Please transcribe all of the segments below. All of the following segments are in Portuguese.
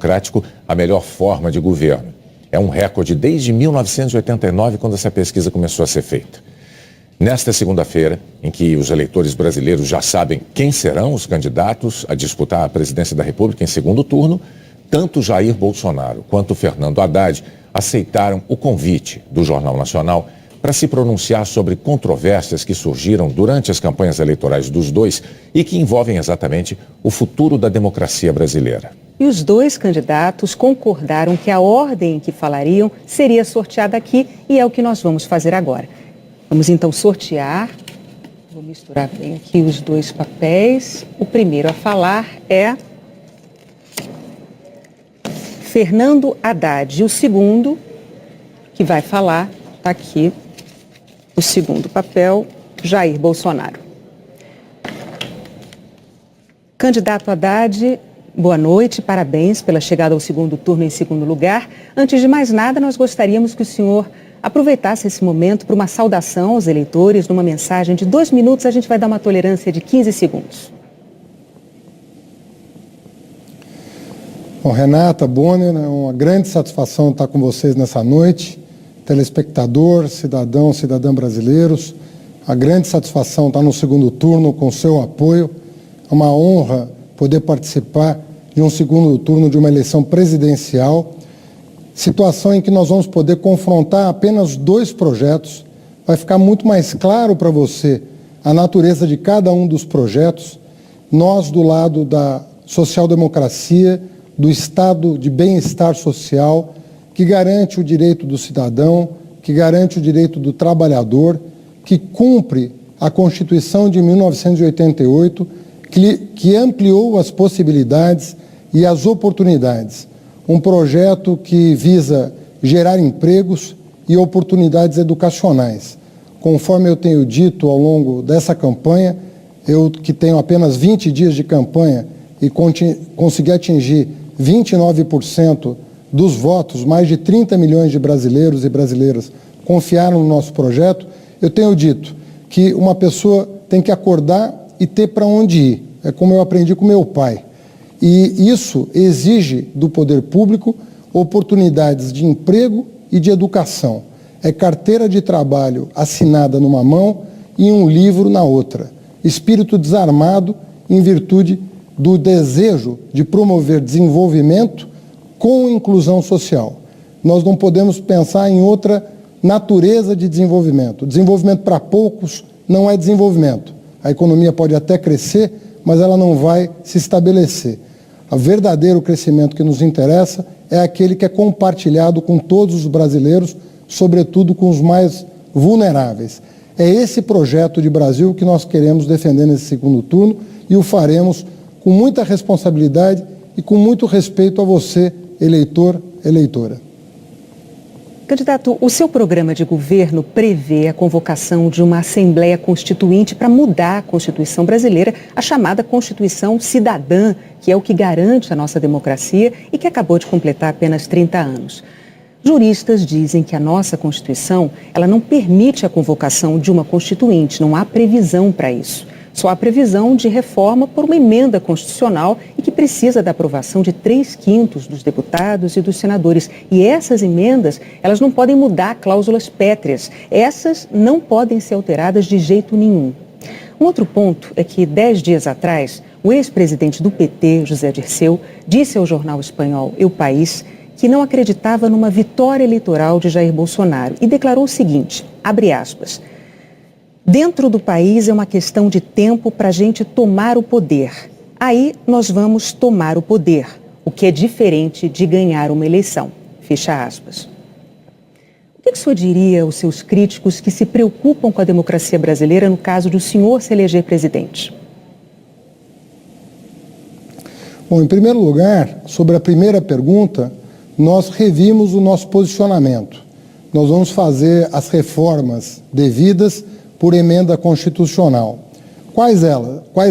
democrático a melhor forma de governo. É um recorde desde 1989, quando essa pesquisa começou a ser feita. Nesta segunda-feira, em que os eleitores brasileiros já sabem quem serão os candidatos a disputar a presidência da República em segundo turno, tanto Jair Bolsonaro quanto Fernando Haddad aceitaram o convite do Jornal Nacional para se pronunciar sobre controvérsias que surgiram durante as campanhas eleitorais dos dois e que envolvem exatamente o futuro da democracia brasileira. E os dois candidatos concordaram que a ordem em que falariam seria sorteada aqui e é o que nós vamos fazer agora. Vamos então sortear. Vou misturar bem aqui os dois papéis. O primeiro a falar é Fernando Haddad. E o segundo que vai falar, está aqui, o segundo papel, Jair Bolsonaro. Candidato Haddad, boa noite, parabéns pela chegada ao segundo turno em segundo lugar. Antes de mais nada, nós gostaríamos que o senhor aproveitasse esse momento para uma saudação aos eleitores, numa mensagem de 2 minutos, a gente vai dar uma tolerância de 15 segundos. Bom, Renata, Bonner, é uma grande satisfação estar com vocês nessa noite. Telespectador, cidadão, cidadã brasileiros, a grande satisfação estar no segundo turno com seu apoio. É uma honra poder participar de um segundo turno de uma eleição presidencial, situação em que nós vamos poder confrontar apenas 2 projetos. Vai ficar muito mais claro para você a natureza de cada um dos projetos. Nós, do lado da social-democracia, do estado de bem-estar social, que garante o direito do cidadão, que garante o direito do trabalhador, que cumpre a Constituição de 1988, que ampliou as possibilidades e as oportunidades. Um projeto que visa gerar empregos e oportunidades educacionais. Conforme eu tenho dito ao longo dessa campanha, eu que tenho apenas 20 dias de campanha e consegui atingir 29% dos votos, mais de 30 milhões de brasileiros e brasileiras confiaram no nosso projeto, eu tenho dito que uma pessoa tem que acordar e ter para onde ir. É como eu aprendi com meu pai. E isso exige do poder público oportunidades de emprego e de educação. É carteira de trabalho assinada numa mão e um livro na outra. Espírito desarmado em virtude do desejo de promover desenvolvimento com inclusão social. Nós não podemos pensar em outra natureza de desenvolvimento. Desenvolvimento para poucos não é desenvolvimento. A economia pode até crescer, mas ela não vai se estabelecer. O verdadeiro crescimento que nos interessa é aquele que é compartilhado com todos os brasileiros, sobretudo com os mais vulneráveis. É esse projeto de Brasil que nós queremos defender nesse segundo turno e o faremos com muita responsabilidade e com muito respeito a você, eleitor, eleitora. Candidato, o seu programa de governo prevê a convocação de uma Assembleia Constituinte para mudar a Constituição brasileira, a chamada Constituição Cidadã, que é o que garante a nossa democracia e que acabou de completar apenas 30 anos. Juristas dizem que a nossa Constituição, ela não permite a convocação de uma Constituinte, não há previsão para isso. Só há previsão de reforma por uma emenda constitucional e que precisa da aprovação de 3/5 dos deputados e dos senadores. E essas emendas, elas não podem mudar cláusulas pétreas. Essas não podem ser alteradas de jeito nenhum. Um outro ponto é que 10 dias atrás, o ex-presidente do PT, José Dirceu, disse ao jornal espanhol El País que não acreditava numa vitória eleitoral de Jair Bolsonaro e declarou o seguinte, abre aspas, dentro do país é uma questão de tempo para a gente tomar o poder. Aí nós vamos tomar o poder, o que é diferente de ganhar uma eleição. Fecha aspas. O que o senhor diria aos seus críticos que se preocupam com a democracia brasileira no caso do senhor se eleger presidente? Bom, em primeiro lugar, sobre a primeira pergunta, nós revimos o nosso posicionamento. Nós vamos fazer as reformas devidas por emenda constitucional. Quais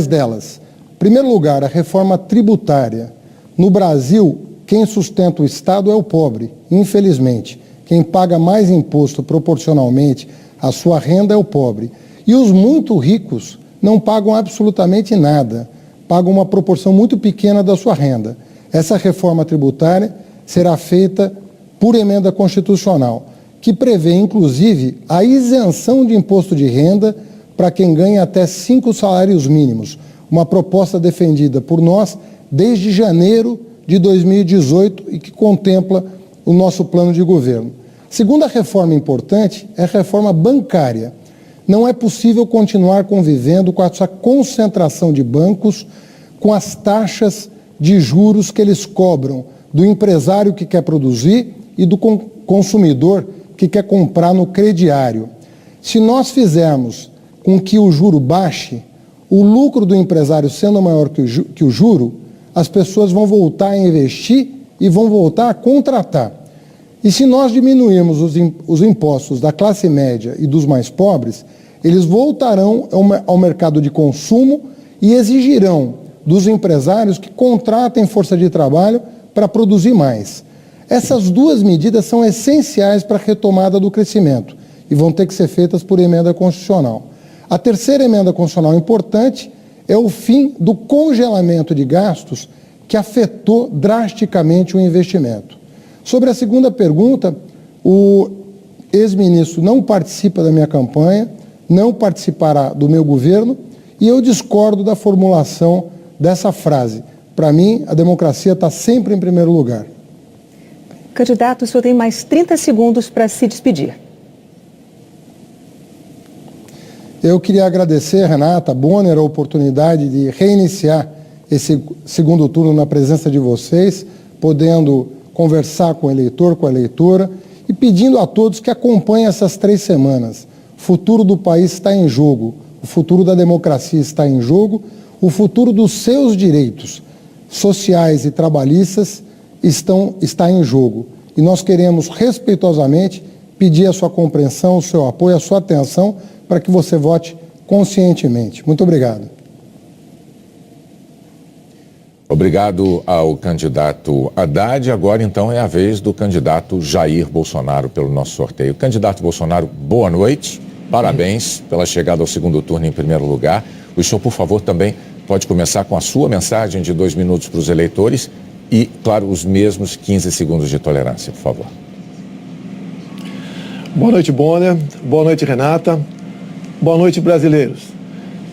delas? Em primeiro lugar, a reforma tributária. No Brasil, quem sustenta o Estado é o pobre, infelizmente. Quem paga mais imposto proporcionalmente à sua renda é o pobre. E os muito ricos não pagam absolutamente nada, pagam uma proporção muito pequena da sua renda. Essa reforma tributária será feita por emenda constitucional, que prevê, inclusive, a isenção de imposto de renda para quem ganha até 5 salários mínimos, uma proposta defendida por nós desde janeiro de 2018 e que contempla o nosso plano de governo. Segunda reforma importante é a reforma bancária. Não é possível continuar convivendo com essa concentração de bancos, com as taxas de juros que eles cobram do empresário que quer produzir e do consumidor que quer comprar no crediário. Se nós fizermos com que o juro baixe, o lucro do empresário sendo maior que o juro, as pessoas vão voltar a investir e vão voltar a contratar. E se nós diminuirmos os impostos da classe média e dos mais pobres, eles voltarão ao mercado de consumo e exigirão dos empresários que contratem força de trabalho para produzir mais. Essas duas medidas são essenciais para a retomada do crescimento e vão ter que ser feitas por emenda constitucional. A terceira emenda constitucional importante é o fim do congelamento de gastos que afetou drasticamente o investimento. Sobre a segunda pergunta, o ex-ministro não participa da minha campanha, não participará do meu governo e eu discordo da formulação dessa frase. Para mim, a democracia está sempre em primeiro lugar. Candidato, o senhor tem mais 30 segundos para se despedir. Eu queria agradecer, Renata Bonner, a oportunidade de reiniciar esse segundo turno na presença de vocês, podendo conversar com o eleitor, com a eleitora, e pedindo a todos que acompanhem essas 3 semanas. O futuro do país está em jogo, o futuro da democracia está em jogo, o futuro dos seus direitos sociais e trabalhistas está em jogo. E nós queremos, respeitosamente, pedir a sua compreensão, o seu apoio, a sua atenção, para que você vote conscientemente. Muito obrigado. Obrigado ao candidato Haddad. Agora, então, é a vez do candidato Jair Bolsonaro pelo nosso sorteio. Candidato Bolsonaro, boa noite. Parabéns pela chegada ao segundo turno em primeiro lugar. O senhor, por favor, também pode começar com a sua mensagem de 2 minutos para os eleitores e, claro, os mesmos 15 segundos de tolerância, por favor. Boa noite, Bonner. Boa noite, Renata. Boa noite, brasileiros.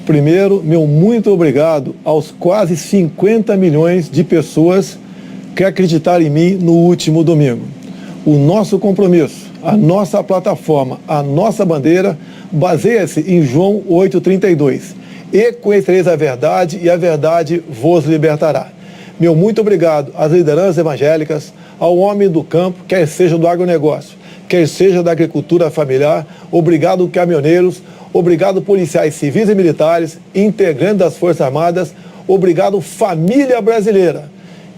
Primeiro, meu muito obrigado aos quase 50 milhões de pessoas que acreditaram em mim no último domingo. O nosso compromisso, a nossa plataforma, a nossa bandeira baseia-se em João 8,32. E conhecereis a verdade e a verdade vos libertará. Meu muito obrigado às lideranças evangélicas, ao homem do campo, quer seja do agronegócio, quer seja da agricultura familiar. Obrigado, caminhoneiros. Obrigado, policiais civis e militares, integrantes das Forças Armadas. Obrigado, família brasileira,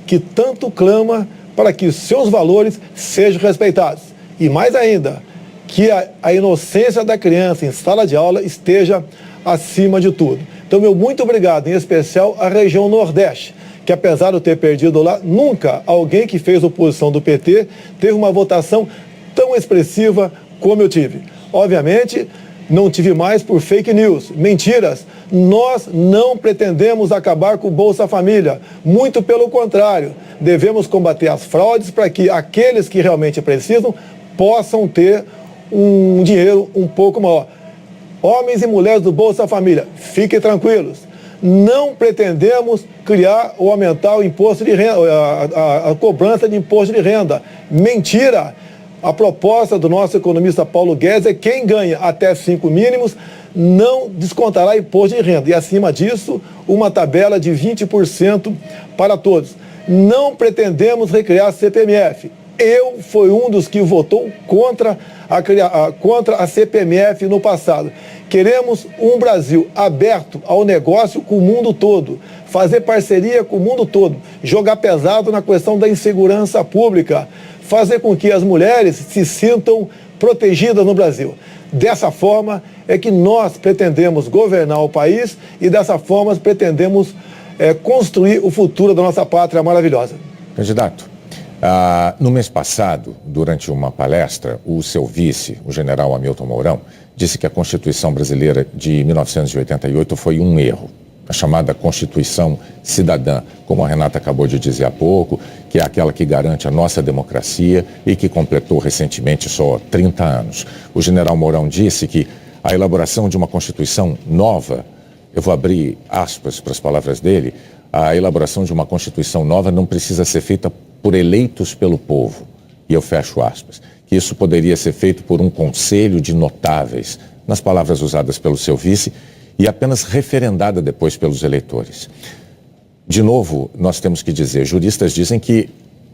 que tanto clama para que os seus valores sejam respeitados. E mais ainda, que a inocência da criança em sala de aula esteja acima de tudo. Então, meu muito obrigado, em especial à região Nordeste, que apesar de eu ter perdido lá, nunca alguém que fez oposição do PT teve uma votação tão expressiva como eu tive. Obviamente, não tive mais por fake news, mentiras. Nós não pretendemos acabar com o Bolsa Família. Muito pelo contrário, devemos combater as fraudes para que aqueles que realmente precisam possam ter um dinheiro um pouco maior. Homens e mulheres do Bolsa Família, fiquem tranquilos. Não pretendemos criar ou aumentar o imposto de renda, a cobrança de imposto de renda. Mentira! A proposta do nosso economista Paulo Guedes é que quem ganha até 5 mínimos não descontará imposto de renda. E acima disso, uma tabela de 20% para todos. Não pretendemos recriar a CPMF. Eu fui um dos que votou contra a CPMF no passado. Queremos um Brasil aberto ao negócio com o mundo todo, fazer parceria com o mundo todo, jogar pesado na questão da insegurança pública, fazer com que as mulheres se sintam protegidas no Brasil. Dessa forma é que nós pretendemos governar o país e dessa forma pretendemos construir o futuro da nossa pátria maravilhosa. Candidato, no mês passado, durante uma palestra, o seu vice, o general Hamilton Mourão, disse que a Constituição brasileira de 1988 foi um erro. a chamada Constituição Cidadã, como a Renata acabou de dizer há pouco, que é aquela que garante a nossa democracia e que completou recentemente só 30 anos. O general Mourão disse que a elaboração de uma Constituição nova, eu vou abrir aspas para as palavras dele, a elaboração de uma Constituição nova não precisa ser feita por eleitos pelo povo, e eu fecho aspas, que isso poderia ser feito por um conselho de notáveis, nas palavras usadas pelo seu vice, e apenas referendada depois pelos eleitores. De novo, nós temos que dizer, juristas dizem que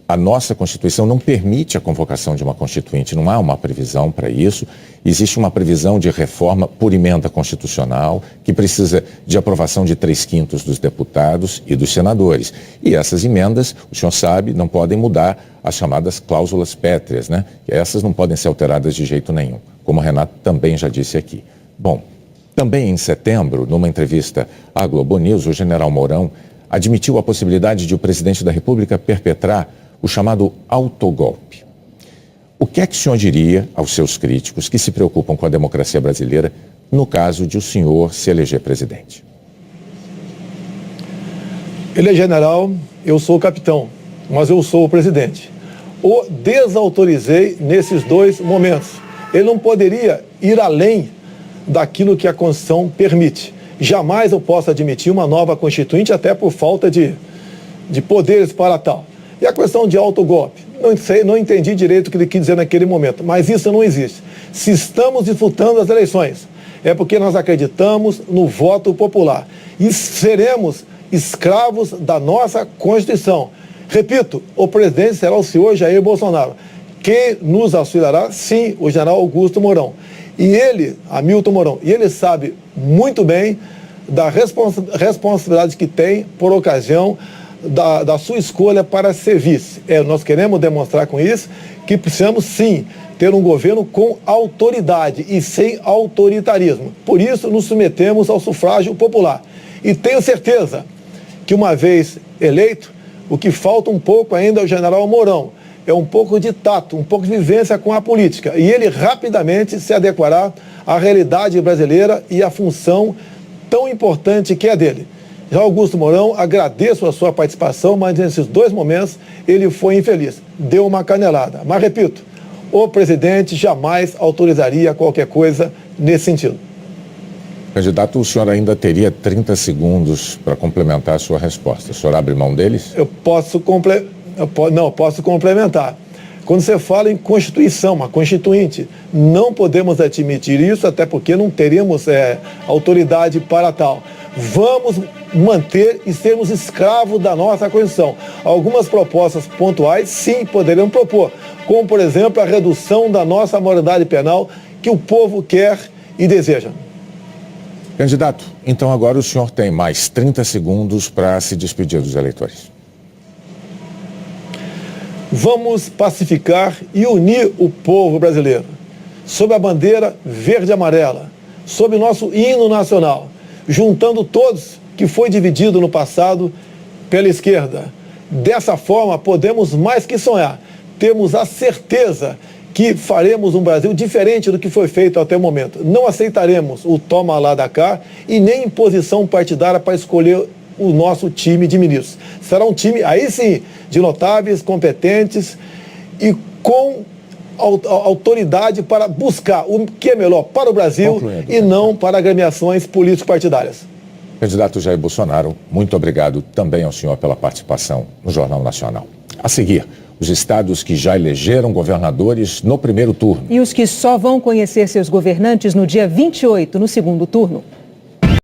a nossa Constituição não permite a convocação de uma Constituinte, não há uma previsão para isso. Existe uma previsão de reforma por emenda constitucional, que precisa de aprovação de 3/5 dos deputados e dos senadores. E essas emendas, o senhor sabe, não podem mudar as chamadas cláusulas pétreas, né? Essas não podem ser alteradas de jeito nenhum, como o Renato também já disse aqui. Bom, também em setembro, numa entrevista à Globo News, o general Mourão admitiu a possibilidade de o presidente da República perpetrar o chamado autogolpe. O que é que o senhor diria aos seus críticos que se preocupam com a democracia brasileira no caso de o senhor se eleger presidente? Ele é general, eu sou o capitão, mas eu sou o presidente. O desautorizei nesses dois momentos. Ele não poderia ir além daquilo que a Constituição permite. Jamais eu posso admitir uma nova Constituinte, até por falta de poderes para tal. E a questão de autogolpe, não entendi direito o que ele quis dizer naquele momento, mas isso não existe. Se estamos disputando as eleições, é porque nós acreditamos no voto popular e seremos escravos da nossa Constituição. Repito, o presidente será o senhor Jair Bolsonaro. Quem nos auxiliará? Sim, o general Augusto Mourão. E ele, Hamilton Mourão, e ele sabe muito bem da responsabilidade que tem por ocasião da sua escolha para ser vice. Nós queremos demonstrar com isso que precisamos sim ter um governo com autoridade e sem autoritarismo. Por isso nos submetemos ao sufrágio popular. E tenho certeza que uma vez eleito, o que falta um pouco ainda ao general Mourão é um pouco de tato, um pouco de vivência com a política. E ele rapidamente se adequará à realidade brasileira e à função tão importante que é dele. Já Augusto Mourão, agradeço a sua participação, mas nesses dois momentos ele foi infeliz. Deu uma canelada. Mas repito, o presidente jamais autorizaria qualquer coisa nesse sentido. Candidato, o senhor ainda teria 30 segundos para complementar a sua resposta. O senhor abre mão deles? Eu posso complementar. Quando você fala em Constituição, uma Constituinte, não podemos admitir isso, até porque não teríamos autoridade para tal. Vamos manter e sermos escravos da nossa Constituição. Algumas propostas pontuais, sim, poderemos propor, como, por exemplo, a redução da nossa moralidade penal que o povo quer e deseja. Candidato, então agora o senhor tem mais 30 segundos para se despedir dos eleitores. Vamos pacificar e unir o povo brasileiro. Sob a bandeira verde e amarela, sob o nosso hino nacional, juntando todos que foi dividido no passado pela esquerda. Dessa forma, podemos mais que sonhar. Temos a certeza que faremos um Brasil diferente do que foi feito até o momento. Não aceitaremos o toma lá da cá e nem imposição partidária para escolher o nosso time de ministros. Será um time, aí sim, de notáveis, competentes e com autoridade para buscar o que é melhor para o Brasil e não para agremiações político-partidárias. Candidato Jair Bolsonaro, muito obrigado também ao senhor pela participação no Jornal Nacional. A seguir, os estados que já elegeram governadores no primeiro turno. E os que só vão conhecer seus governantes no dia 28, no segundo turno.